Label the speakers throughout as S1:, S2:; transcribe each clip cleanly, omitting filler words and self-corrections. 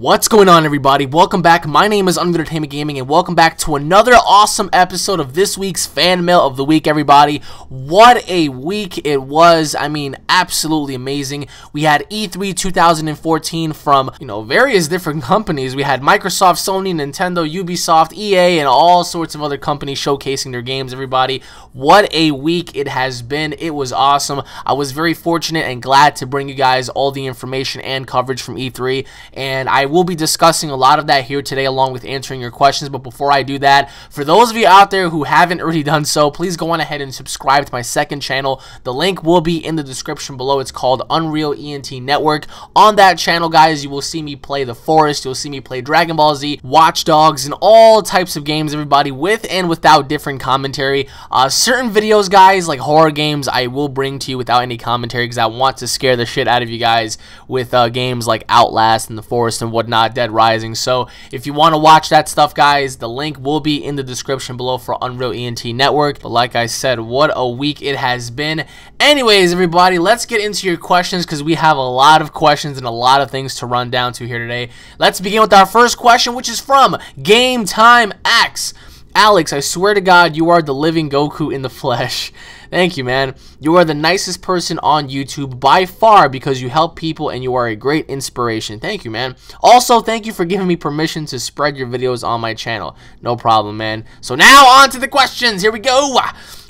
S1: What's going on, everybody? Welcome back. My name is UnrealEntGaming, and welcome back to another awesome episode of this week's Fan Mail of the Week, everybody. What a week it was. I mean, absolutely amazing. We had E3 2014 from, various different companies. We had Microsoft, Sony, Nintendo, Ubisoft, EA, and all sorts of other companies showcasing their games, everybody. What a week it has been. It was awesome. I was very fortunate and glad to bring you guys all the information and coverage from E3, and I will be discussing a lot of that here today along with answering your questions. But before I do that, for those of you out there who haven't already done so, please go on ahead and subscribe to my second channel. The link will be in the description below. It's called UnrealEnt Network. On that channel, guys, you will see me play The Forest, you'll see me play Dragon Ball Z, Watch Dogs, and all types of games, everybody, with and without different commentary. Certain videos, guys, like horror games, I will bring to you without any commentary because I want to scare the shit out of you guys with games like Outlast and The Forest and whatnot, Dead Rising. So if you want to watch that stuff, guys, the link will be in the description below for UnrealEnt Network. But like I said, what a week it has been. Anyways, everybody, let's get into your questions because we have a lot of questions and a lot of things to run down to here today. Let's begin with our first question, which is from Game Time X. Alex, I swear to God, you are the living Goku in the flesh. Thank you, man. You are the nicest person on YouTube by far because you help people and you are a great inspiration. Thank you, man. Also, thank you for giving me permission to spread your videos on my channel. No problem, man. So now on to the questions. Here we go.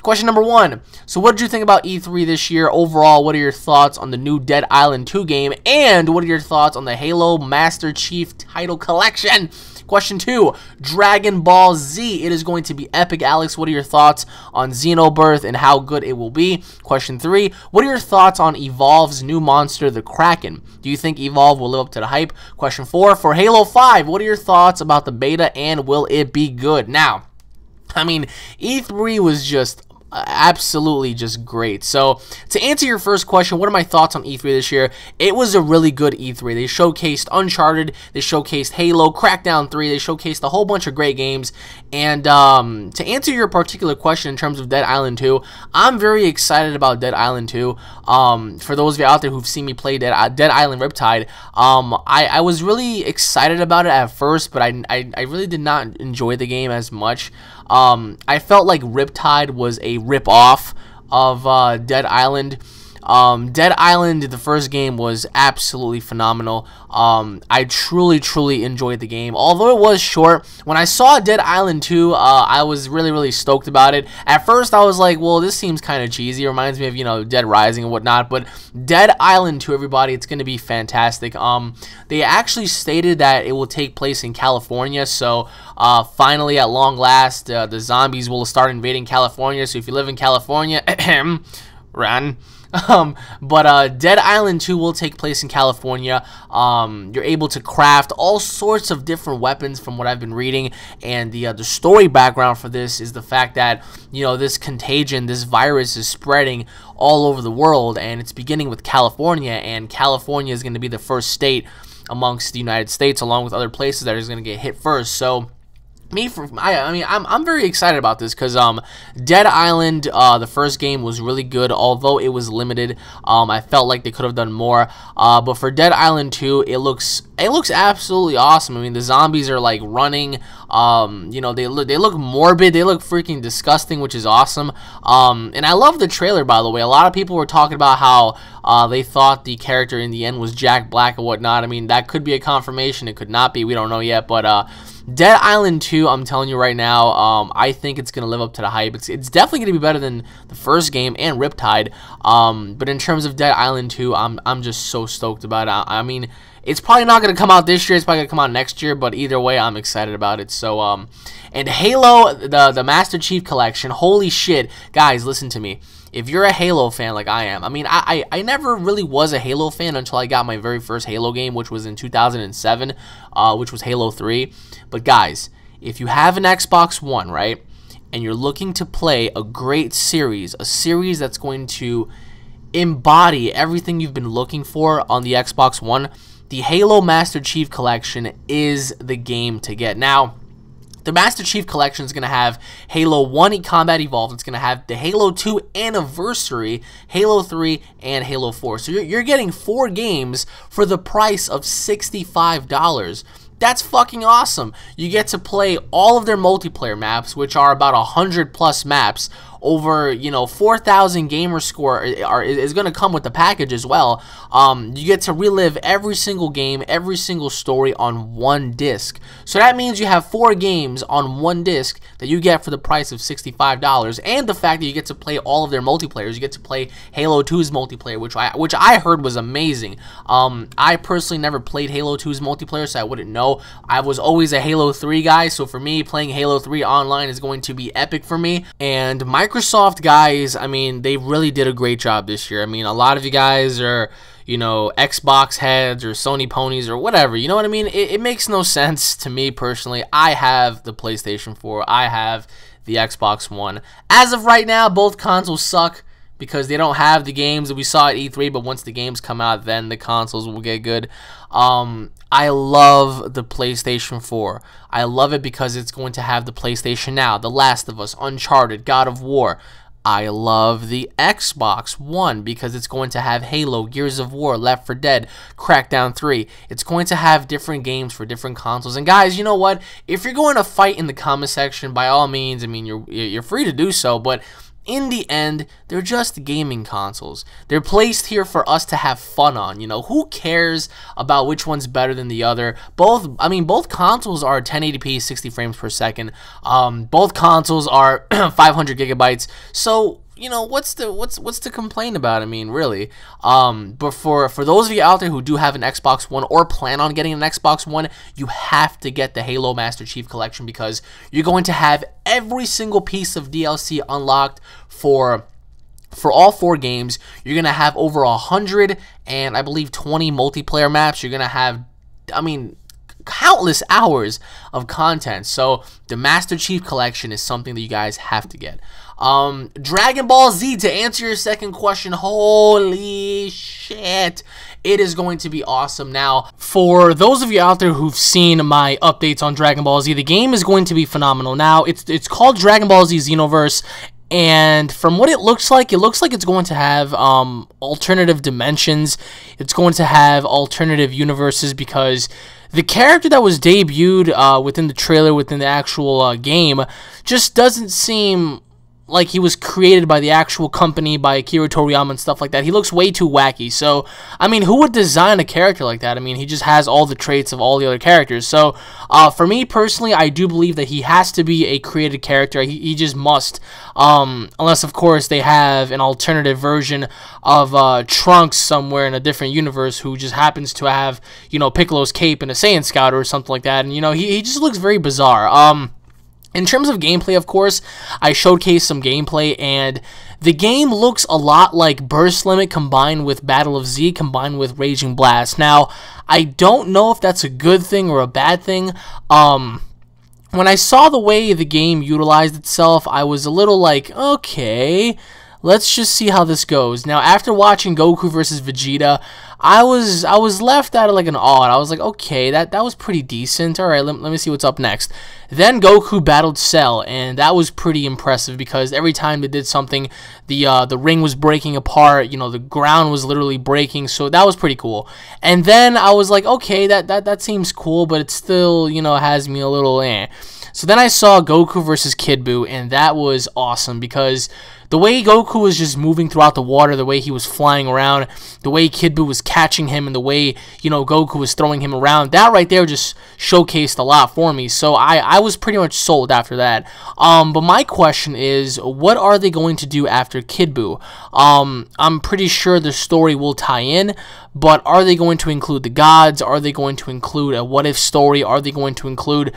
S1: Question number 1. So what did you think about E3 this year? Overall, what are your thoughts on the new Dead Island 2 game? And what are your thoughts on the Halo Master Chief title collection? Question 2, Dragon Ball Z. It is going to be epic. Alex, what are your thoughts on Xenoverse and how good it will be? Question 3, what are your thoughts on Evolve's new monster, the Kraken? Do you think Evolve will live up to the hype? Question 4, for Halo 5, what are your thoughts about the beta and will it be good? Now, I mean, E3 was just absolutely just great. So to answer your first question, what are my thoughts on E3 this year? It was a really good E3. They showcased Uncharted, they showcased Halo, Crackdown 3, they showcased a whole bunch of great games. And to answer your particular question in terms of Dead Island 2, I'm very excited about Dead Island 2. For those of you out there who've seen me play Dead Island Riptide, I was really excited about it at first, but I really did not enjoy the game as much. I felt like Riptide was a rip-off of Dead Island. Dead Island, the first game, was absolutely phenomenal. I truly enjoyed the game. Although it was short, when I saw Dead Island 2, I was really stoked about it. At first, I was like, well, this seems kind of cheesy. It reminds me of, Dead Rising and whatnot. But Dead Island 2, everybody, it's going to be fantastic. They actually stated that it will take place in California. So, finally, at long last, the zombies will start invading California. So if you live in California, run. But Dead Island 2 will take place in California. You're able to craft all sorts of different weapons from what I've been reading, and the story background for this is the fact that, this contagion, this virus is spreading all over the world, and it's beginning with California, and California is going to be the first state amongst the United States, along with other places that is going to get hit first. So I'm very excited about this because Dead Island, the first game, was really good, although it was limited. I felt like they could have done more. But for Dead Island 2, it looks absolutely awesome. I mean, the zombies are like running. They look morbid. They look freaking disgusting, which is awesome. And I love the trailer, by the way. A lot of people were talking about how they thought the character in the end was Jack Black and whatnot. I mean, that could be a confirmation. It could not be. We don't know yet, but Dead Island 2, I'm telling you right now, I think it's going to live up to the hype. It's definitely going to be better than the first game and Riptide. But in terms of Dead Island 2, I'm just so stoked about it. I mean, it's probably not going to come out this year. It's probably going to come out next year. But either way, I'm excited about it. So, and Halo, the Master Chief Collection, holy shit. Guys, listen to me. If you're a Halo fan like I am, I mean, I never really was a Halo fan until I got my very first Halo game, which was in 2007, which was Halo 3. But guys, if you have an Xbox One, right, and you're looking to play a great series, a series that's going to embody everything you've been looking for on the Xbox One, the Halo Master Chief Collection is the game to get. Now, The Master Chief Collection is going to have Halo 1 Combat Evolved. It's going to have the Halo 2 Anniversary, Halo 3, and Halo 4. So you're getting 4 games for the price of $65. That's fucking awesome. You get to play all of their multiplayer maps, which are about 100 plus maps. Over, 4,000 gamer score is going to come with the package as well. You get to relive every single game, every single story on one disc. So that means you have 4 games on one disc that you get for the price of $65. And the fact that you get to play all of their multiplayers. You get to play Halo 2's multiplayer, which I heard was amazing. I personally never played Halo 2's multiplayer, so I wouldn't know. I was always a Halo 3 guy, so for me, playing Halo 3 online is going to be epic for me. And Microsoft, guys, I mean, they really did a great job this year. I mean, a lot of you guys are, Xbox heads or Sony ponies or whatever. You know what I mean? It makes no sense to me personally. I have the PlayStation 4. I have the Xbox One. As of right now, both consoles suck because they don't have the games that we saw at E3, but once the games come out, then the consoles will get good. I love the PlayStation 4. I love it because it's going to have the PlayStation Now, The Last of Us, Uncharted, God of War. I love the Xbox One because it's going to have Halo, Gears of War, Left 4 Dead, Crackdown 3. It's going to have different games for different consoles. And guys, you know what? If you're going to fight in the comment section, by all means, I mean, you're free to do so, but in the end, they're just gaming consoles. They're placed here for us to have fun on. Who cares about which one's better than the other? Both consoles are 1080p, 60 frames per second. Both consoles are 500 gigabytes. So, what's to complain about? I mean, really. But for those of you out there who do have an Xbox One or plan on getting an Xbox One, you have to get the Halo Master Chief Collection because you're going to have every single piece of DLC unlocked for all 4 games. You're going to have over 100 and I believe 20 multiplayer maps. You're going to have, countless hours of content. So the Master Chief Collection is something that you guys have to get. Dragon Ball Z, to answer your second question, holy shit, it is going to be awesome. Now, for those of you out there who've seen my updates on Dragon Ball Z, the game is going to be phenomenal. Now, it's called Dragon Ball Z Xenoverse, and from what it looks like it's going to have alternative dimensions. It's going to have alternative universes because the character that was debuted within the trailer, within the actual game, just doesn't seem like he was created by the actual company, by Akira Toriyama and stuff like that. He looks way too wacky. So, I mean, who would design a character like that? I mean, he just has all the traits of all the other characters. So, for me personally, I do believe that he has to be a created character. He just must. Unless, of course, they have an alternative version of Trunks somewhere in a different universe who just happens to have, Piccolo's cape and a Saiyan Scout or something like that. And, he just looks very bizarre. In terms of gameplay, of course, I showcased some gameplay, and the game looks a lot like Burst Limit combined with Battle of Z combined with Raging Blast. Now, I don't know if that's a good thing or a bad thing. When I saw the way the game utilized itself, I was a little like, okay, let's just see how this goes. Now, after watching Goku versus Vegeta, I was left out of like an awe. I was like, okay, that was pretty decent. All right, let me see what's up next. Then Goku battled Cell, and that was pretty impressive because every time they did something, the ring was breaking apart. The ground was literally breaking, so that was pretty cool. And then I was like, okay, that seems cool, but it still has me a little eh. So then I saw Goku versus Kid Buu, and that was awesome because the way Goku was just moving throughout the water, the way he was flying around, the way Kid Buu was catching him, and the way, Goku was throwing him around, that right there just showcased a lot for me. So I was pretty much sold after that. But my question is, what are they going to do after Kid Buu? I'm pretty sure the story will tie in, but are they going to include the gods? Are they going to include a what-if story? Are they going to include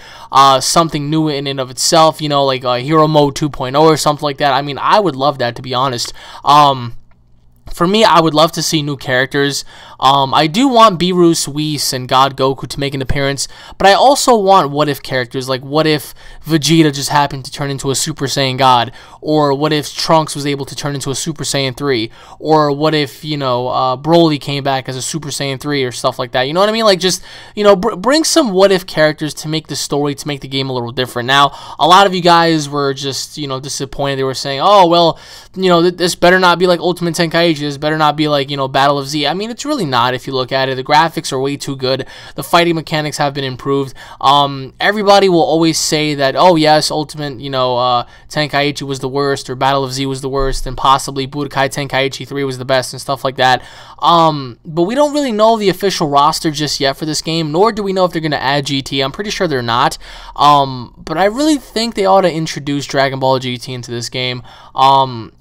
S1: something new in and of itself, like Hero Mode 2.0 or something like that? I mean, I would love that, to be honest. For me, I would love to see new characters. I do want Beerus, Whis, and God Goku to make an appearance, but I also want what-if characters, like what if Vegeta just happened to turn into a Super Saiyan God, or what if Trunks was able to turn into a Super Saiyan 3, or what if, you know, Broly came back as a Super Saiyan 3 or stuff like that, you know what I mean? Like, just, you know, bring some what-if characters to make the story, to make the game a little different. Now, a lot of you guys were just, you know, disappointed. They were saying, oh, well, you know, this better not be like Ultimate Tenkaichi, this better not be like, you know, Battle of Z. I mean, it's really not if you look at it. The graphics are way too good. The fighting mechanics have been improved. Everybody will always say that, oh, yes, Ultimate, you know, Tenkaichi was the worst, or Battle of Z was the worst, and possibly Budokai Tenkaichi 3 was the best, and stuff like that. But we don't really know the official roster just yet for this game, nor do we know if they're going to add GT. I'm pretty sure they're not. But I really think they ought to introduce Dragon Ball GT into this game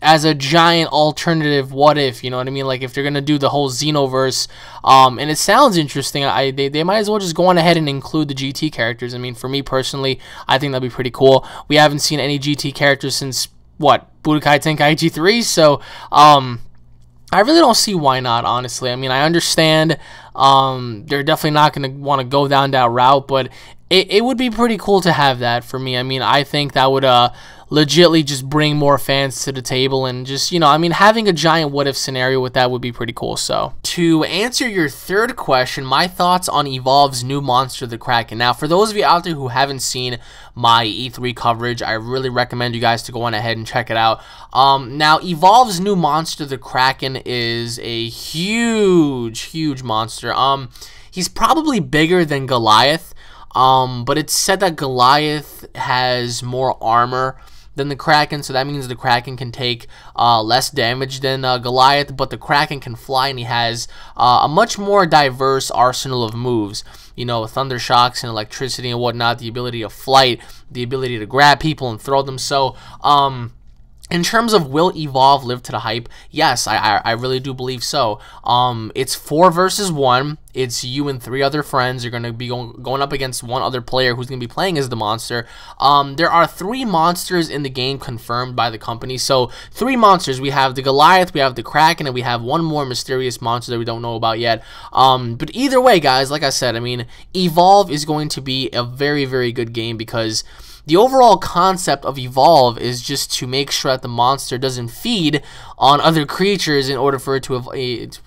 S1: as a giant alternative what if, you know what I mean? Like, if they're going to do the whole Xenoverse, and it sounds interesting, they might as well just go on ahead and include the GT characters. I mean, for me personally, I think that'd be pretty cool. We haven't seen any GT characters since, what, Budokai Tenkaichi 3, so, I really don't see why not, honestly. I mean, I understand they're definitely not going to want to go down that route, but it would be pretty cool to have that for me. I mean, I think that would legitly just bring more fans to the table, and just, you know, I mean, having a giant what-if scenario with that would be pretty cool. So, to answer your third question, my thoughts on Evolve's new monster, the Kraken. Now, for those of you out there who haven't seen my E3 coverage, I really recommend you guys to go on ahead and check it out. Now, Evolve's new monster, the Kraken, is a huge monster. He's probably bigger than Goliath, but it's said that Goliath has more armor than the Kraken, so that means the Kraken can take less damage than Goliath, but the Kraken can fly, and he has a much more diverse arsenal of moves. You know, thunder shocks and electricity and whatnot, the ability of flight, the ability to grab people and throw them. So, in terms of will Evolve live to the hype, yes, I really do believe so. It's 4 versus 1. It's you and 3 other friends. You're going to be going up against one other player who's going to be playing as the monster. There are 3 monsters in the game confirmed by the company. So 3 monsters. We have the Goliath, we have the Kraken, and we have one more mysterious monster that we don't know about yet. But either way, guys, like I said, I mean, Evolve is going to be a very good game, because the overall concept of Evolve is just to make sure that the monster doesn't feed on other creatures in order for it to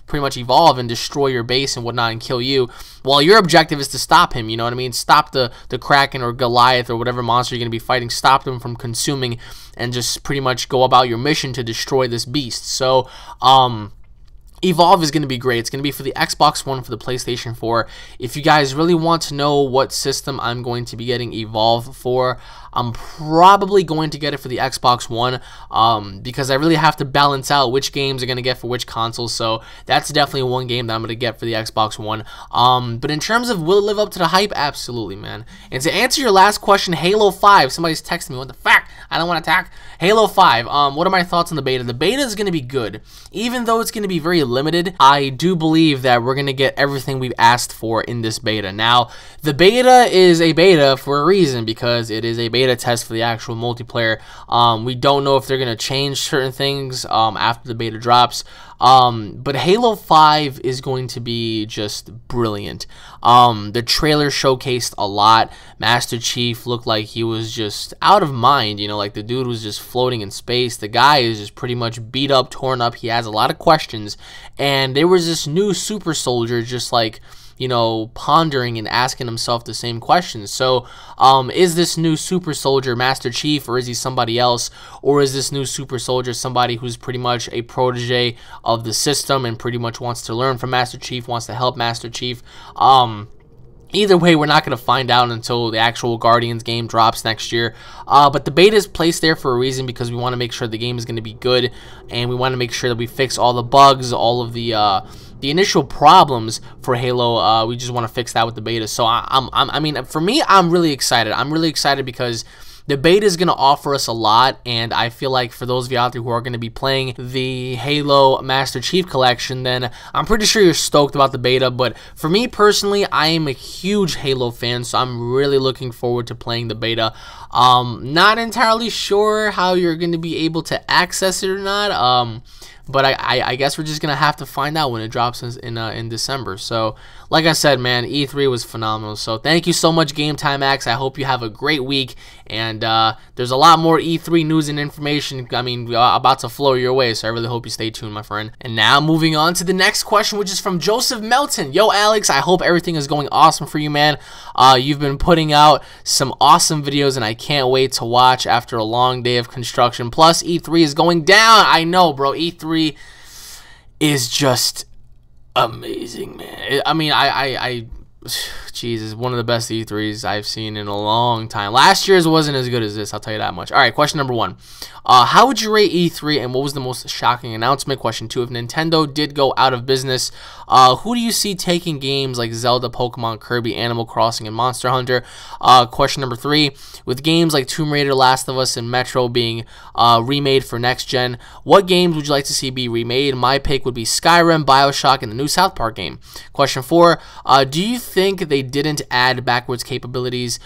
S1: pretty much evolve and destroy your base and whatnot and kill you. While your objective is to stop him, you know what I mean? Stop the Kraken or Goliath or whatever monster you're going to be fighting. Stop them from consuming, and just pretty much go about your mission to destroy this beast. So, Evolve is going to be great. It's going to be for the Xbox One, for the PlayStation 4. If you guys really want to know what system I'm going to be getting Evolve for, I'm probably going to get it for the Xbox One, because I really have to balance out which games are going to get for which console. So that's definitely one game that I'm going to get for the Xbox One. But in terms of will it live up to the hype, absolutely, man. And to answer your last question, Halo 5, somebody's texting me, what the fuck? I don't want to attack. Halo 5, what are my thoughts on the beta? The beta is going to be good. Even though it's going to be very limited, I do believe that we're going to get everything we've asked for in this beta. Now, the beta is a beta for a reason, because it is a beta test for the actual multiplayer. We don't know if they're going to change certain things after the beta drops. But Halo 5 is going to be just brilliant. The trailer showcased a lot. Master Chief looked like he was just out of mind, you know, like the dude was just floating in space. The guy is just pretty much beat up, torn up. He has a lot of questions, and there was this new super soldier just like, you know, pondering and asking himself the same questions. So, is this new super soldier Master Chief, or is he somebody else? Or is this new super soldier somebody who's pretty much a protege of the system and pretty much wants to learn from Master Chief, wants to help Master Chief? Either way, we're not going to find out until the actual Guardians game drops next year. But the beta is placed there for a reason, because we want to make sure the game is going to be good, and we want to make sure that we fix all the bugs, all of the initial problems for Halo. We just want to fix that with the beta. So I mean, for me, I'm really excited. I'm really excited because the beta is going to offer us a lot, and I feel like for those of you out there who are going to be playing the Halo Master Chief Collection, then I'm pretty sure you're stoked about the beta. But for me personally, I am a huge Halo fan, so I'm really looking forward to playing the beta. Not entirely sure how you're going to be able to access it or not, but I guess we're just gonna have to find out when it drops in December. So like I said, man, E3 was phenomenal. So thank you so much, Game Time X. I hope you have a great week, and there's a lot more E3 news and information, I mean, about to flow your way, so I really hope you stay tuned, my friend. And now moving on to the next question, which is from Joseph Melton. Yo, Alex, I hope everything is going awesome for you, man. You've been putting out some awesome videos, and I can't wait to watch after a long day of construction. Plus, E3 is going down. I know, bro. E3 is just amazing, man. I mean, Jesus, one of the best E3s I've seen in a long time. Last year's wasn't as good as this, I'll tell you that much. All right, question number 1. How would you rate E3, and what was the most shocking announcement? Question 2, if Nintendo did go out of business, who do you see taking games like Zelda, Pokemon, Kirby, Animal Crossing, and Monster Hunter? Question number 3, with games like Tomb Raider, Last of Us, and Metro being remade for next gen, what games would you like to see be remade? My pick would be Skyrim, Bioshock, and the new South Park game. Question 4, do you think they didn't add backwards capabilities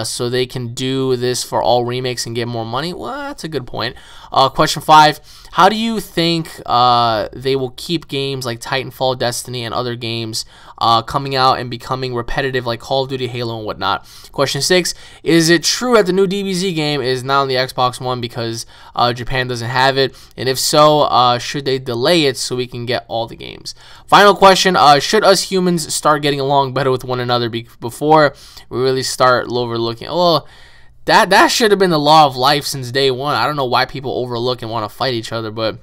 S1: so they can do this for all remakes and get more money? Well, that's a good point. Question 5, how do you think they will keep games like Titanfall, Destiny, and other games coming out and becoming repetitive like Call of Duty, Halo, and whatnot? Question 6, is it true that the new DBZ game is not on the Xbox One because Japan doesn't have it? And if so, should they delay it so we can get all the games? Final question, should us humans start getting along better with one another before we really start overlooking? Well, that should have been the law of life since day one. I don't know why people overlook and want to fight each other, but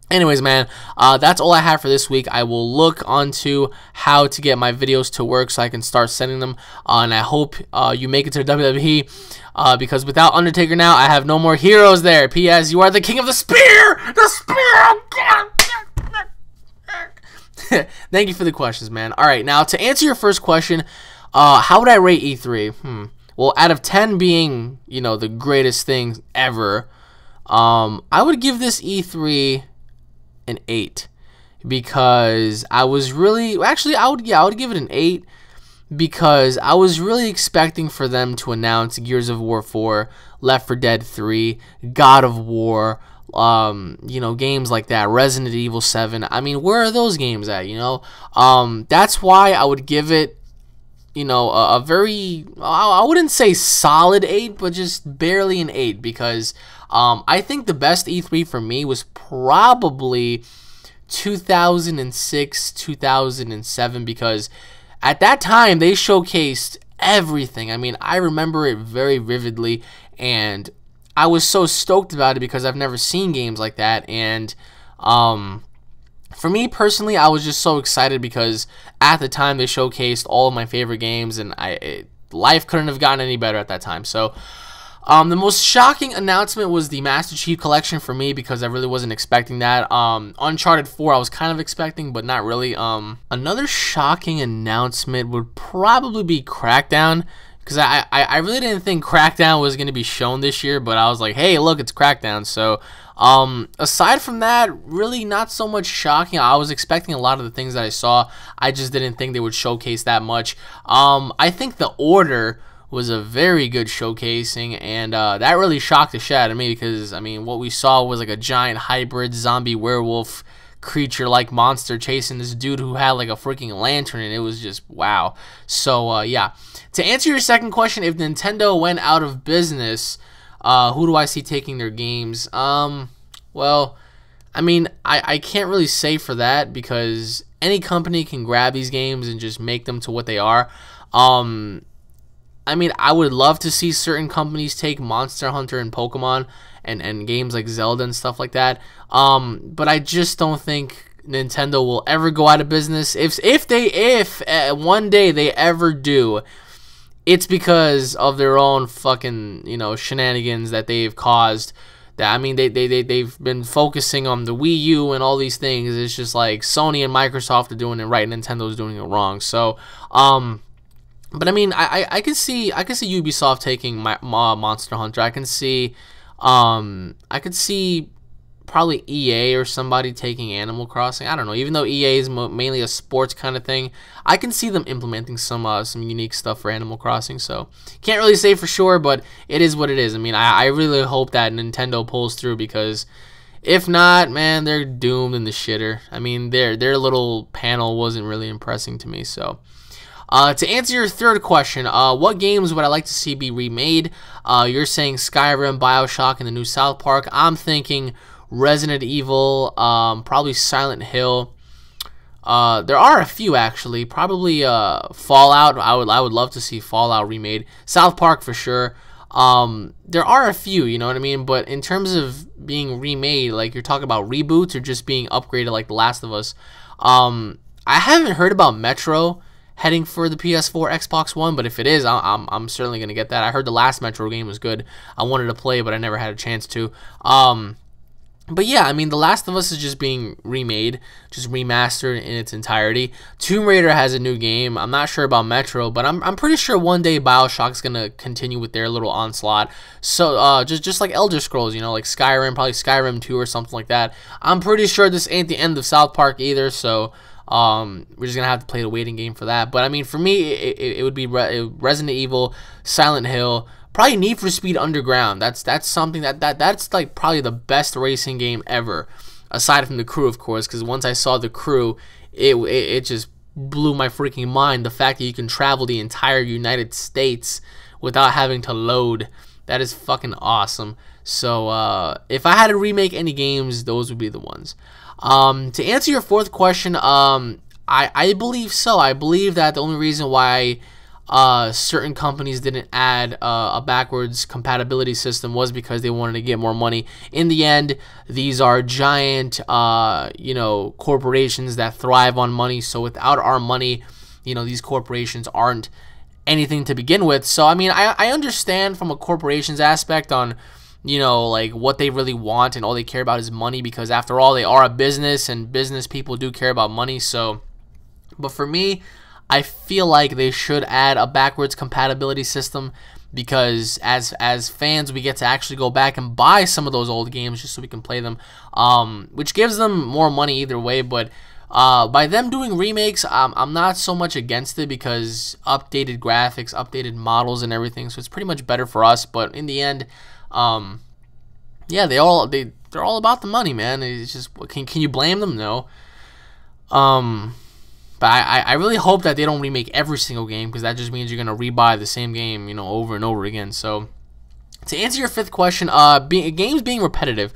S1: anyways, man, that's all I have for this week. I will look onto how to get my videos to work so I can start sending them, and I hope you make it to the WWE, because without Undertaker now, I have no more heroes there. P.S. You are the king of the spear! The spear! Thank you for the questions, man. All right, now to answer your first question, how would I rate E3? Well, out of 10 being, you know, the greatest thing ever, I would give this E3 an 8 because I was really, actually, I would give it an 8 because I was really expecting for them to announce Gears of War 4, Left 4 Dead 3, God of War, you know, games like that, Resident Evil 7. I mean, where are those games at, you know? That's why I would give it, you know, a very, I wouldn't say solid 8, but just barely an 8, because I think the best E3 for me was probably 2006, 2007, because at that time they showcased everything. I mean, I remember it very vividly, and I was so stoked about it because I've never seen games like that. And for me personally, I was just so excited because at the time they showcased all of my favorite games, and life couldn't have gotten any better at that time. So the most shocking announcement was the Master Chief Collection for me, because I really wasn't expecting that. Uncharted 4 I was kind of expecting, but not really. Another shocking announcement would probably be Crackdown, because I really didn't think Crackdown was going to be shown this year, but I was like, hey, look, it's Crackdown. So aside from that, really not so much shocking. I was expecting a lot of the things that I saw. I just didn't think they would showcase that much. I think The Order was a very good showcasing, and that really shocked the shit out of me, because I mean, what we saw was like a giant hybrid zombie werewolf creature like monster chasing this dude who had like a freaking lantern, and it was just wow. So yeah, to answer your second question, if Nintendo went out of business, who do I see taking their games? Well, I mean, I can't really say for that, because any company can grab these games and just make them to what they are. I mean, I would love to see certain companies take Monster Hunter and Pokemon and games like Zelda and stuff like that. But I just don't think Nintendo will ever go out of business. If one day they ever do, it's because of their own fucking, you know, shenanigans that they've caused. That, I mean, they've been focusing on the Wii U and all these things. It's just like Sony and Microsoft are doing it right, Nintendo's doing it wrong. So, but I mean, I can see Ubisoft taking Monster Hunter. I could see probably EA or somebody taking Animal Crossing. I don't know. Even though EA is mainly a sports kind of thing, I can see them implementing some unique stuff for Animal Crossing. So can't really say for sure, but it is what it is. I mean, I really hope that Nintendo pulls through, because If not, man, they're doomed in the shitter. I mean, their little panel wasn't really impressing to me. So, to answer your third question, what games would I like to see be remade? You're saying Skyrim, BioShock, and the new South Park. I'm thinking Resident Evil, probably Silent Hill. There are a few actually. Probably Fallout. I would love to see Fallout remade. South Park for sure. There are a few, you know what I mean? But in terms of being remade, like you're talking about reboots or just being upgraded like The Last of Us, I haven't heard about Metro heading for the PS4, Xbox One, but if it is, I'm certainly gonna get that. I heard the last Metro game was good. I wanted to play, but I never had a chance to. But yeah, I mean, The Last of Us is just being remade, just remastered in its entirety. Tomb Raider has a new game. I'm not sure about Metro, but I'm pretty sure one day BioShock's gonna continue with their little onslaught. So just like Elder Scrolls, you know, like Skyrim, probably Skyrim 2 or something like that. I'm pretty sure this ain't the end of South Park either, so we're just gonna have to play the waiting game for that. But I mean, for me, it would be Resident Evil, Silent Hill. Probably Need for Speed Underground. That's something that's like probably the best racing game ever, aside from The Crew, of course. Because once I saw The Crew, it just blew my freaking mind. The fact that you can travel the entire United States without having to load, that is fucking awesome. So if I had to remake any games, those would be the ones. To answer your fourth question, I believe so. I believe that the only reason why certain companies didn't add a backwards compatibility system was because they wanted to get more money. In the end, these are giant, you know, corporations that thrive on money. So without our money, you know, these corporations aren't anything to begin with. So I mean, I understand from a corporation's aspect on, you know, like what they really want, and all they care about is money, because after all, they are a business, and business people do care about money. So, but for me, I feel like they should add a backwards compatibility system, because as fans, we get to actually go back and buy some of those old games just so we can play them, which gives them more money either way. But by them doing remakes, I'm not so much against it, because updated graphics, updated models and everything, so it's pretty much better for us. But in the end, yeah, they're all about the money, man. It's just, can you blame them? No. But I really hope that they don't remake every single game, because that just means you're gonna rebuy the same game, you know, over and over again. So to answer your fifth question, games being repetitive,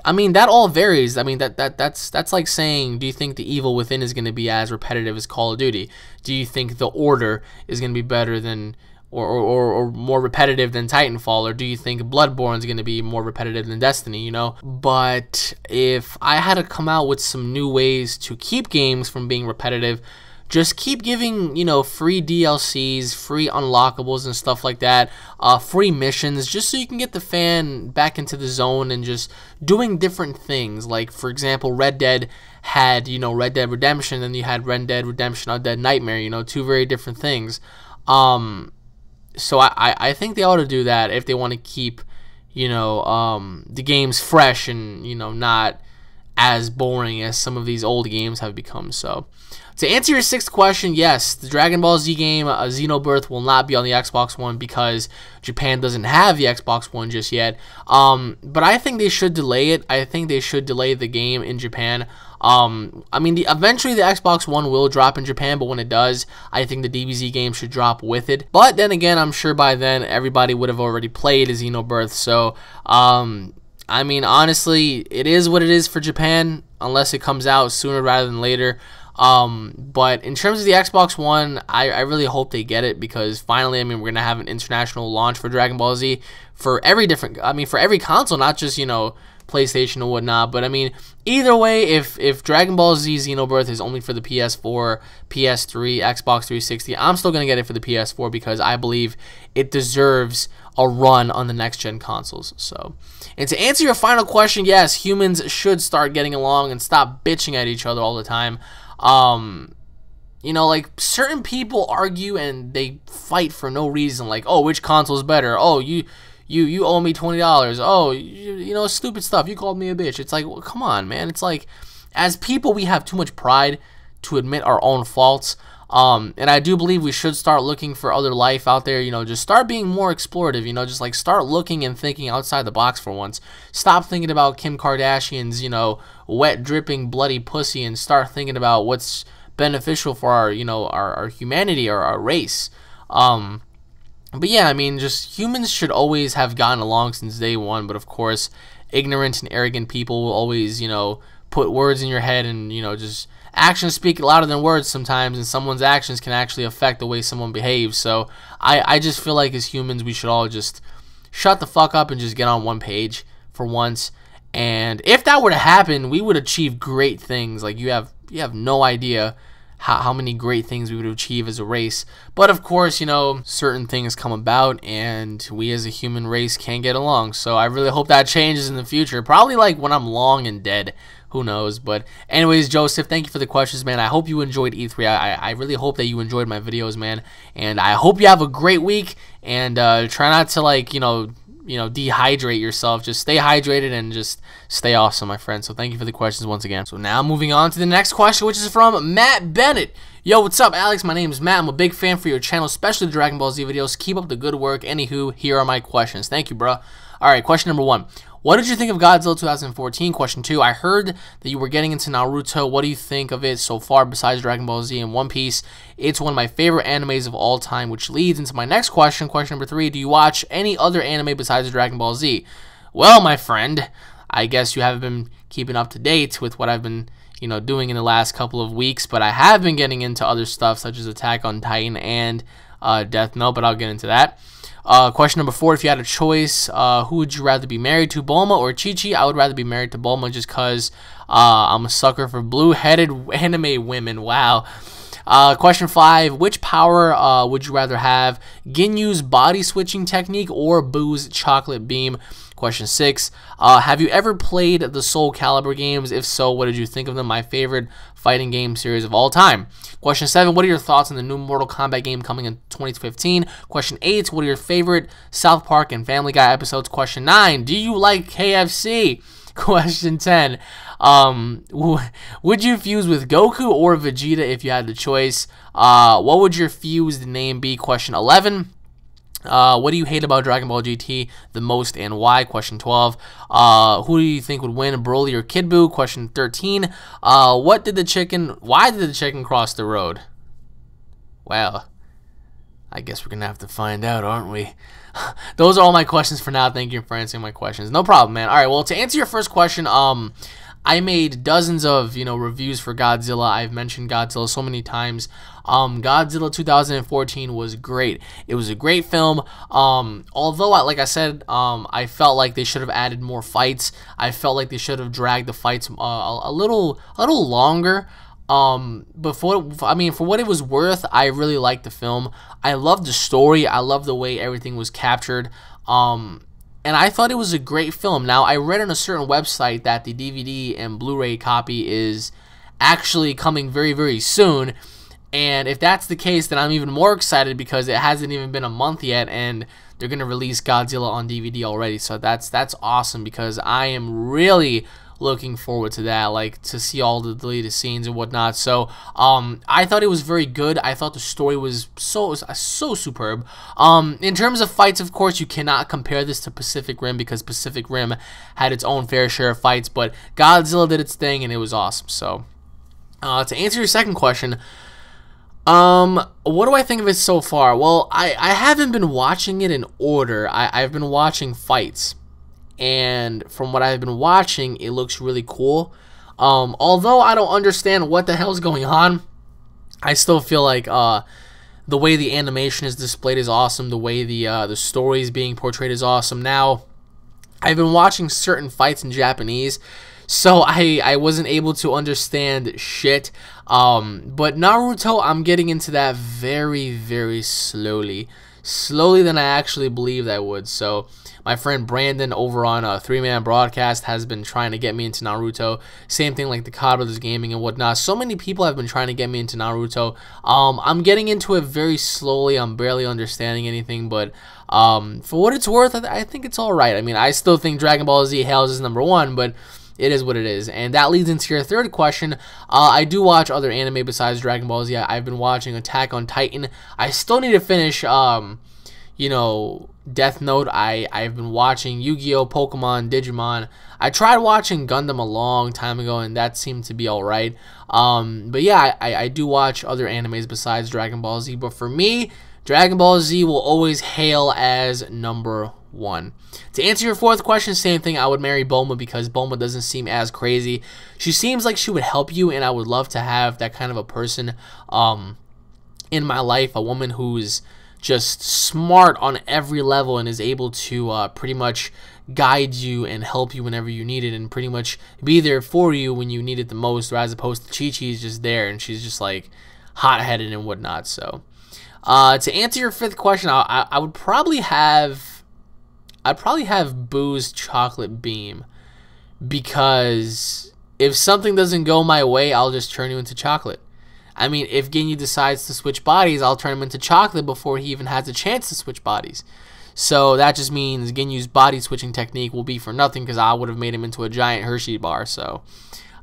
S1: I mean, that all varies. I mean, that's like saying, do you think The Evil Within is gonna be as repetitive as Call of Duty? Do you think The Order is gonna be better than or more repetitive than Titanfall? Or do you think Bloodborne is going to be more repetitive than Destiny, you know? But if I had to come out with some new ways to keep games from being repetitive, just keep giving, you know, free DLCs, free unlockables and stuff like that, free missions, just so you can get the fan back into the zone and just doing different things. Like, for example, Red Dead had, you know, Red Dead Redemption, and you had Red Dead Redemption Undead Nightmare, you know, two very different things. So I think they ought to do that if they want to keep, you know, the games fresh and, you know, not as boring as some of these old games have become. So to answer your sixth question, yes, the Dragon Ball Z game, Xenoverse, will not be on the Xbox One because Japan doesn't have the Xbox One just yet. But I think they should delay it. I think they should delay the game in Japan. I mean, eventually the Xbox One will drop in Japan, but when it does, I think the DBZ game should drop with it. But then again, I'm sure by then everybody would have already played Xenoverse. So, I mean, honestly, it is what it is for Japan, unless it comes out sooner rather than later. But in terms of the Xbox One, I really hope they get it, because finally, I mean, we're gonna have an international launch for Dragon Ball Z for every console, not just, you know, PlayStation or whatnot. But I mean, either way, if Dragon Ball Z Xenoverse is only for the PS4, PS3, Xbox 360, I'm still gonna get it for the PS4, because I believe it deserves a run on the next gen consoles. So, and to answer your final question, yes, humans should start getting along and stop bitching at each other all the time. You know, like, certain people argue and they fight for no reason, like, oh, which console is better? Oh, you owe me $20. Oh, you know, stupid stuff. You called me a bitch. It's like, well, come on, man. It's like, as people, we have too much pride to admit our own faults. And I do believe we should start looking for other life out there, you know, just start being more explorative, you know, just like start looking and thinking outside the box for once. Stop thinking about Kim Kardashian's, you know, wet, dripping, bloody pussy and start thinking about what's beneficial for our, you know, our humanity or our race. But yeah, I mean, just humans should always have gotten along since day one, but of course, ignorant and arrogant people will always, you know, put words in your head and, you know, just actions speak louder than words sometimes, and someone's actions can actually affect the way someone behaves. So I just feel like as humans, we should all just shut the fuck up and just get on one page for once. And if that were to happen, we would achieve great things. Like you have no idea how many great things we would achieve as a race. But of course, you know, certain things come about and we as a human race can't get along. So I really hope that changes in the future. Probably like when I'm long and dead. Who knows? But anyways, Joseph, thank you for the questions, man. I hope you enjoyed E3. I really hope that you enjoyed my videos, man. And I hope you have a great week. And try not to, like, you know, dehydrate yourself. Just stay hydrated and just stay awesome, my friend. So thank you for the questions once again. So now moving on to the next question, which is from Matt Bennett. Yo, what's up, Alex? My name is Matt. I'm a big fan for your channel, especially the Dragon Ball Z videos. Keep up the good work. Anywho, here are my questions. Thank you, bro. All right, question number 1. What did you think of Godzilla 2014? Question 2. I heard that you were getting into Naruto. What do you think of it so far besides Dragon Ball Z and One Piece? It's one of my favorite animes of all time, which leads into my next question. Question number 3. Do you watch any other anime besides Dragon Ball Z? Well, my friend, I guess you haven't been keeping up to date with what I've been, you know, doing in the last couple of weeks, but I have been getting into other stuff such as Attack on Titan and Death Note, but I'll get into that. Question number 4, if you had a choice, who would you rather be married to, Bulma or Chi-Chi? I would rather be married to Bulma just because I'm a sucker for blue-headed anime women. Wow. Question 5, which power would you rather have, Ginyu's body switching technique or Boo's chocolate beam? Question 6, have you ever played the Soul Calibur games? If so, what did you think of them? My favorite fighting game series of all time. Question 7, what are your thoughts on the new Mortal Kombat game coming in 2015? Question 8, what are your favorite South Park and Family Guy episodes? Question 9, do you like KFC? Question 10, would you fuse with Goku or Vegeta if you had the choice? What would your fused name be? Question 11, what do you hate about Dragon Ball GT the most and why? Question 12. Who do you think would win, Broly or Kid Buu? Question 13. Why did the chicken cross the road? Well, I guess we're gonna have to find out, aren't we? Those are all my questions for now. Thank you for answering my questions. No problem, man. All right, well, to answer your first question, I made dozens of, you know, reviews for Godzilla. I've mentioned Godzilla so many times. Godzilla 2014 was great. It was a great film. Although, like I said, I felt like they should have added more fights. I felt like they should have dragged the fights a little longer. But for what it was worth, I really liked the film. I loved the story. I loved the way everything was captured. And I thought it was a great film. Now, I read on a certain website that the DVD and Blu-ray copy is actually coming very, very soon. And if that's the case, then I'm even more excited because it hasn't even been a month yet, and they're going to release Godzilla on DVD already. So that's awesome because I am really looking forward to that, like to see all the deleted scenes and whatnot. So I thought it was very good. I thought the story was so superb. In terms of fights, of course, you cannot compare this to Pacific Rim because Pacific Rim had its own fair share of fights, but Godzilla did its thing and it was awesome. So to answer your second question, what do I think of it so far? Well, I haven't been watching it in order. I've been watching fights. And from what I've been watching, it looks really cool. Although I don't understand what the hell's going on, I still feel like the way the animation is displayed is awesome. The way the story is being portrayed is awesome. Now, I've been watching certain fights in Japanese, so I wasn't able to understand shit. But Naruto, I'm getting into that very, very slowly. Slower than I actually believed I would. So my friend Brandon over on 3 Man Broadcast has been trying to get me into Naruto. Same thing like the COD Brothers Gaming and whatnot. So many people have been trying to get me into Naruto. I'm getting into it very slowly. I'm barely understanding anything, but for what it's worth, I think it's alright. I mean, I still think Dragon Ball Z Hales is #1, but it is what it is. And that leads into your third question. I do watch other anime besides Dragon Ball Z. I've been watching Attack on Titan. I still need to finish, you know, Death Note. I've been watching Yu-Gi-Oh, Pokemon, Digimon. I tried watching Gundam a long time ago, and that seemed to be alright. But yeah, I do watch other animes besides Dragon Ball Z. But for me, Dragon Ball Z will always hail as number one. To answer your fourth question, same thing. I would marry Bulma because Bulma doesn't seem as crazy. She seems like she would help you, and I would love to have that kind of a person in my life. A woman who's just smart on every level and is able to pretty much guide you and help you whenever you need it, and pretty much be there for you when you need it the most, as opposed to Chi-Chi's just there and she's just like hot-headed and whatnot. So to answer your fifth question, I would probably have Boo's chocolate beam, because if something doesn't go my way, I'll just turn you into chocolate. I mean, if Ginyu decides to switch bodies, I'll turn him into chocolate before he even has a chance to switch bodies. So that just means Ginyu's body switching technique will be for nothing, because I would have made him into a giant Hershey bar. So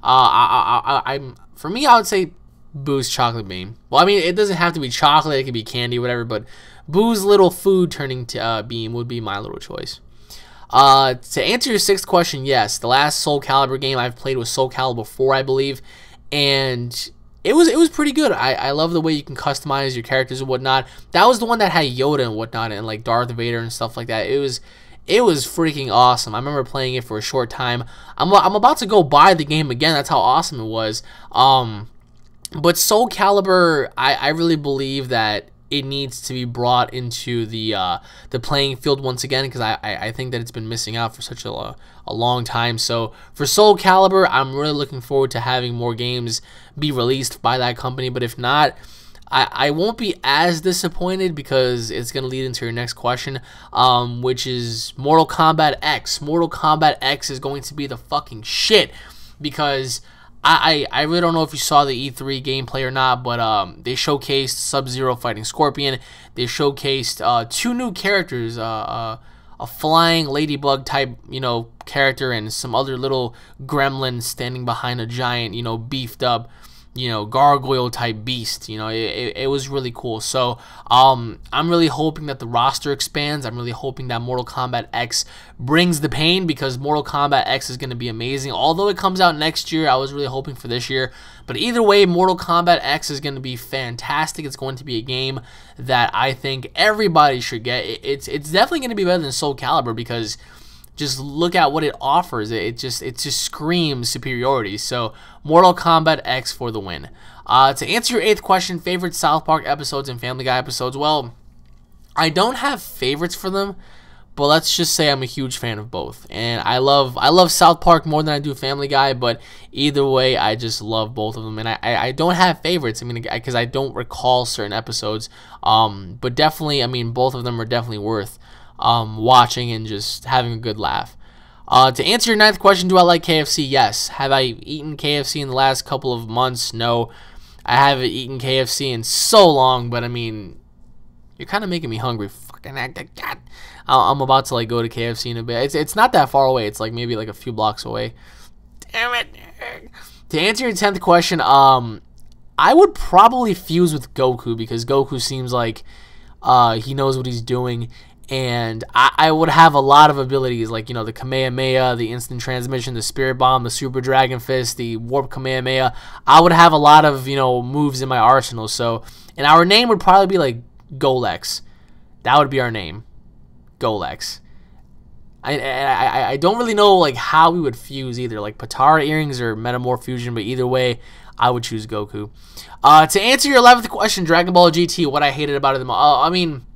S1: for me, I would say Boo's chocolate beam. Well, I mean, it doesn't have to be chocolate. It could be candy, whatever. But Boo's little food turning to beam would be my little choice. To answer your sixth question, yes, the last Soul Calibur game I've played was Soul Calibur 4, I believe, and it was pretty good. I love the way you can customize your characters and whatnot. That was the one that had Yoda and whatnot, and like Darth Vader and stuff like that. It was freaking awesome. I remember playing it for a short time. I'm about to go buy the game again. That's how awesome it was. But Soul Calibur, I really believe that it needs to be brought into the playing field once again, because I think that it's been missing out for such a long time. So for Soul Calibur, I'm really looking forward to having more games be released by that company. But if not, I won't be as disappointed, because it's going to lead into your next question, which is Mortal Kombat X. Mortal Kombat X is going to be the fucking shit, because I really don't know if you saw the E3 gameplay or not, but they showcased Sub-Zero fighting Scorpion. They showcased 2 new characters, a flying ladybug type, you know, character, and some other little gremlin standing behind a giant, you know, beefed up, you know, gargoyle type beast. You know, it was really cool. So I'm really hoping that the roster expands. I'm really hoping that Mortal Kombat X brings the pain, because Mortal Kombat X is going to be amazing. Although it comes out next year, I was really hoping for this year. But either way, Mortal Kombat X is going to be fantastic. It's going to be a game that I think everybody should get. It's definitely going to be better than Soul Calibur, because just look at what it offers. It just screams superiority. So Mortal Kombat X for the win. To answer your eighth question, favorite South Park episodes and Family Guy episodes. Well, I don't have favorites for them, but let's just say I'm a huge fan of both. And I love South Park more than I do Family Guy, but either way, I just love both of them. And I don't have favorites. I mean, because I don't recall certain episodes. But definitely, I mean, both of them are definitely worth watching and just having a good laugh. To answer your ninth question, do I like KFC? Yes. Have I eaten KFC in the last couple of months? No. I haven't eaten KFC in so long, but I mean, you're kind of making me hungry. Fucking God. I'm about to like go to KFC in a bit. It's not that far away. It's like maybe like a few blocks away. Damn it. To answer your 10th question, I would probably fuse with Goku, because Goku seems like he knows what he's doing. And I would have a lot of abilities, like, you know, the Kamehameha, the instant transmission, the Spirit Bomb, the Super Dragon Fist, the Warp Kamehameha. I would have a lot of, you know, moves in my arsenal. So, and our name would probably be like Golex. That would be our name, Golex. I don't really know like how we would fuse either, like Patara earrings or Metamorph fusion, but either way, I would choose Goku. To answer your 11th question, Dragon Ball GT, what I hated about it, I mean,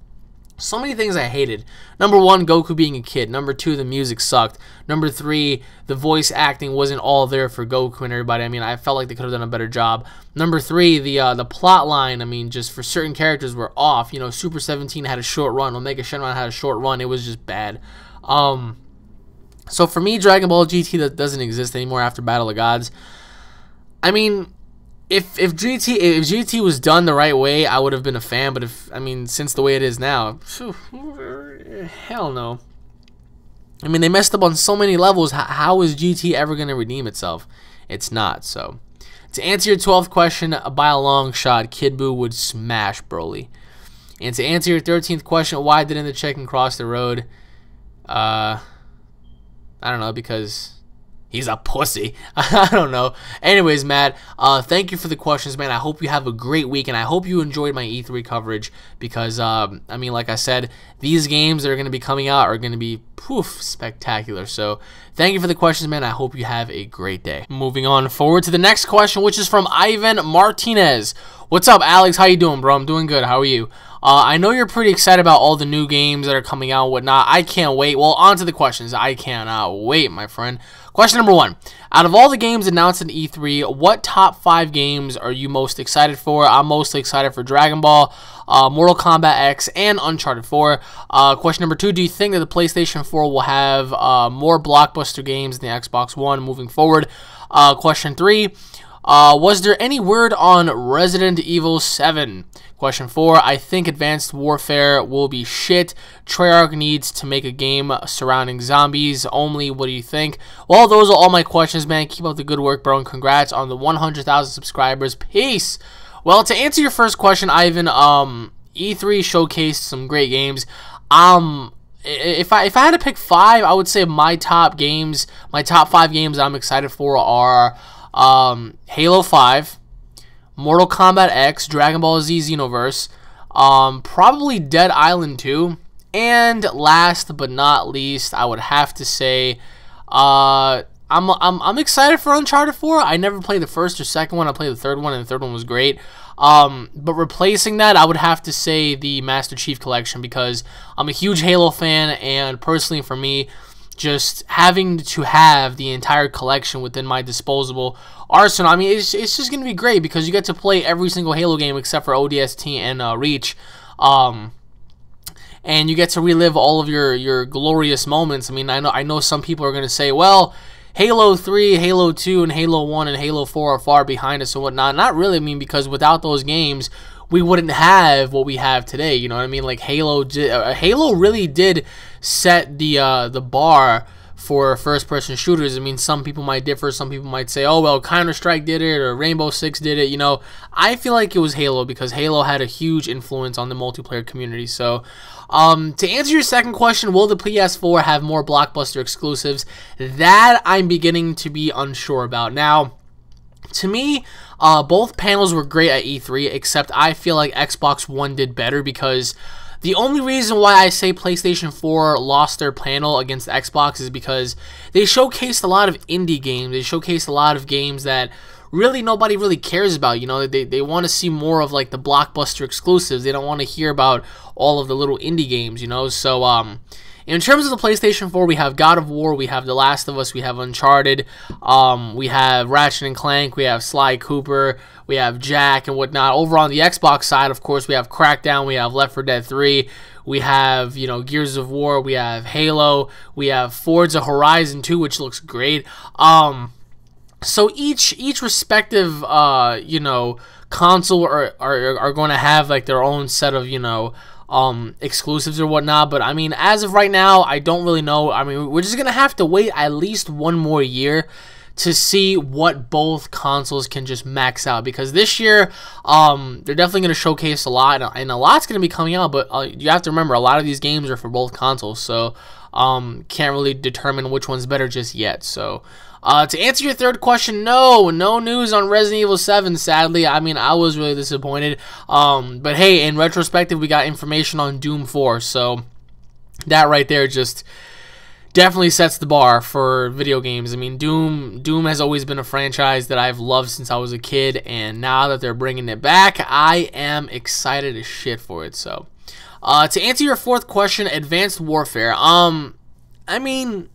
S1: so many things I hated. Number 1, Goku being a kid. Number 2, the music sucked. Number 3, the voice acting wasn't all there for Goku and everybody. I mean, I felt like they could have done a better job. Number 3, the plot line, I mean, just for certain characters were off. You know, Super 17 had a short run. Omega Shenron had a short run. It was just bad. So for me, Dragon Ball GT that doesn't exist anymore after Battle of Gods. I mean, if GT was done the right way, I would have been a fan. But since the way it is now, hell no. I mean, they messed up on so many levels. How is GT ever going to redeem itself? It's not. So, to answer your 12th question, by a long shot, Kid Buu would smash Broly. And to answer your 13th question, why didn't the chicken cross the road? I don't know, because he's a pussy. I don't know. Anyways, Matt, thank you for the questions, man. I hope you have a great week, and I hope you enjoyed my E3 coverage because, I mean, like I said, these games that are going to be coming out are going to be, poof, spectacular. So, thank you for the questions, man. I hope you have a great day. Moving on forward to the next question, which is from Ivan Martinez. What's up, Alex? How you doing, bro? I'm doing good. How are you? I know you're pretty excited about all the new games that are coming out and whatnot. I can't wait. Well, on to the questions. I cannot wait, my friend. Question number 1. Out of all the games announced in E3, what top 5 games are you most excited for? I'm mostly excited for Dragon Ball, Mortal Kombat X, and Uncharted 4. Question number 2. Do you think that the PlayStation 4 will have more blockbuster games than the Xbox One moving forward? Question 3. Was there any word on Resident Evil 7? Question 4, I think Advanced Warfare will be shit. Treyarch needs to make a game surrounding zombies only. What do you think? Well, those are all my questions, man. Keep up the good work, bro, and congrats on the 100,000 subscribers. Peace! Well, to answer your first question, Ivan, E3 showcased some great games. If I had to pick 5, I would say my top 5 games I'm excited for are Halo 5, Mortal Kombat X, Dragon Ball Z Xenoverse, probably Dead Island 2, and last but not least, I would have to say, I'm excited for Uncharted 4. I never played the first or second one. I played the third one, and the third one was great. But replacing that, I would have to say the Master Chief Collection because I'm a huge Halo fan, and personally for me, just having to have the entire collection within my disposable arsenal, I mean, it's just going to be great because you get to play every single Halo game except for ODST and Reach. And you get to relive all of your glorious moments. I mean, I know some people are going to say, well, Halo 3, Halo 2, and Halo 1 and Halo 4 are far behind us and whatnot. Not really, I mean, because without those games, we wouldn't have what we have today. You know what I mean? Like Halo really did set the bar for first-person shooters. I mean, some people might differ. Some people might say, oh, well, Counter-Strike did it or Rainbow Six did it. You know, I feel like it was Halo because Halo had a huge influence on the multiplayer community. So, to answer your second question, will the PS4 have more blockbuster exclusives? That I'm beginning to be unsure about. Now, to me, both panels were great at E3, except I feel like Xbox One did better because the only reason why I say PlayStation 4 lost their panel against Xbox is because they showcased a lot of indie games. They showcased a lot of games that really nobody really cares about. You know, they want to see more of like the blockbuster exclusives. They don't want to hear about all of the little indie games, you know. So, in terms of the PlayStation 4, we have God of War, we have The Last of Us, we have Uncharted, we have Ratchet & Clank, we have Sly Cooper, we have Jack and whatnot. Over on the Xbox side, of course, we have Crackdown, we have Left 4 Dead 3, we have, you know, Gears of War, we have Halo, we have Forza Horizon 2, which looks great. So each respective, you know, console are going to have like their own set of, you know, exclusives or whatnot. But I mean, as of right now, I don't really know. I mean, we're just gonna have to wait at least one more year to see what both consoles can just max out, because this year they're definitely going to showcase a lot, and a lot's going to be coming out, but you have to remember a lot of these games are for both consoles, so can't really determine which one's better just yet. So to answer your third question, no news on Resident Evil 7, sadly. I mean, I was really disappointed, but hey, in retrospective, we got information on Doom 4, so that right there just definitely sets the bar for video games. I mean, Doom has always been a franchise that I've loved since I was a kid, and now that they're bringing it back, I am excited as shit for it. So, to answer your fourth question, Advanced Warfare, I mean,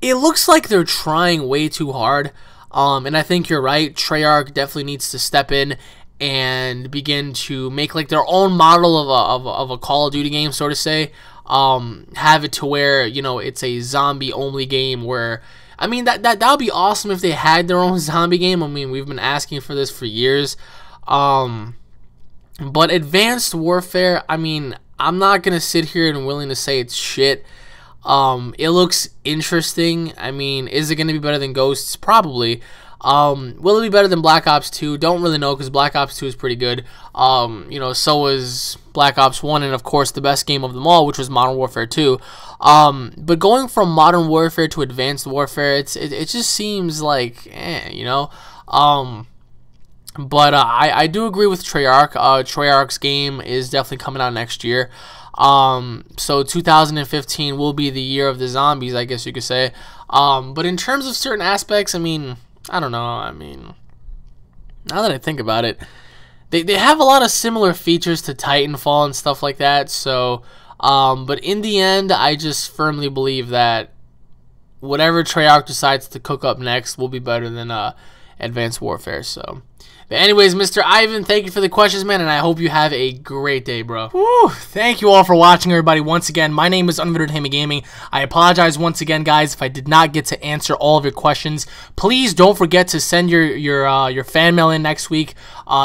S1: it looks like they're trying way too hard, and I think you're right. Treyarch definitely needs to step in and begin to make like their own model of a Call of Duty game, so to say. Have it to where, you know, it's a zombie only game where, I mean, that would be awesome if they had their own zombie game. I mean, we've been asking for this for years. But Advanced Warfare, I mean, I'm not going to sit here and willing to say it's shit. It looks interesting. I mean, is it going to be better than Ghosts? Probably. Will it be better than Black Ops 2? Don't really know, because Black Ops 2 is pretty good. You know, so was Black Ops 1, and of course the best game of them all, which was Modern Warfare 2. But going from Modern Warfare to Advanced Warfare, it just seems like, you know. But I do agree with Treyarch. Treyarch's game is definitely coming out next year. So 2015 will be the year of the zombies, I guess you could say. But in terms of certain aspects, I mean, I don't know. I mean, now that I think about it, they have a lot of similar features to Titanfall and stuff like that. So, but in the end, I just firmly believe that whatever Treyarch decides to cook up next will be better than Advanced Warfare. So, but anyways, Mr. Ivan, thank you for the questions, man, and I hope you have a great day, bro. Woo! Thank you all for watching, everybody. Once again, my name is UnrealEntGaming. I apologize once again, guys, if I did not get to answer all of your questions. Please don't forget to send your fan mail in next week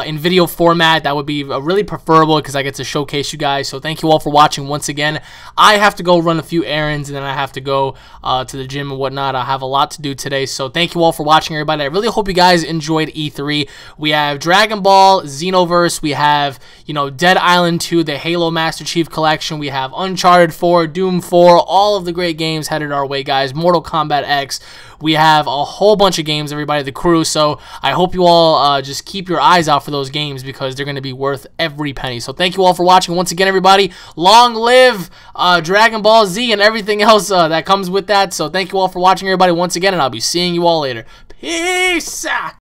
S1: in video format. That would be really preferable, because I get to showcase you guys. So thank you all for watching once again. I have to go run a few errands, and then I have to go to the gym and whatnot. I have a lot to do today. So thank you all for watching, everybody. I really hope you guys enjoyed E3. We have Dragon Ball, Xenoverse, we have, you know, Dead Island 2, the Halo Master Chief Collection, we have Uncharted 4, Doom 4, all of the great games headed our way, guys. Mortal Kombat X. We have a whole bunch of games, everybody, the crew, so I hope you all just keep your eyes out for those games, because they're going to be worth every penny. So thank you all for watching once again, everybody. Long live Dragon Ball Z and everything else that comes with that. So thank you all for watching, everybody, once again, and I'll be seeing you all later. Peace!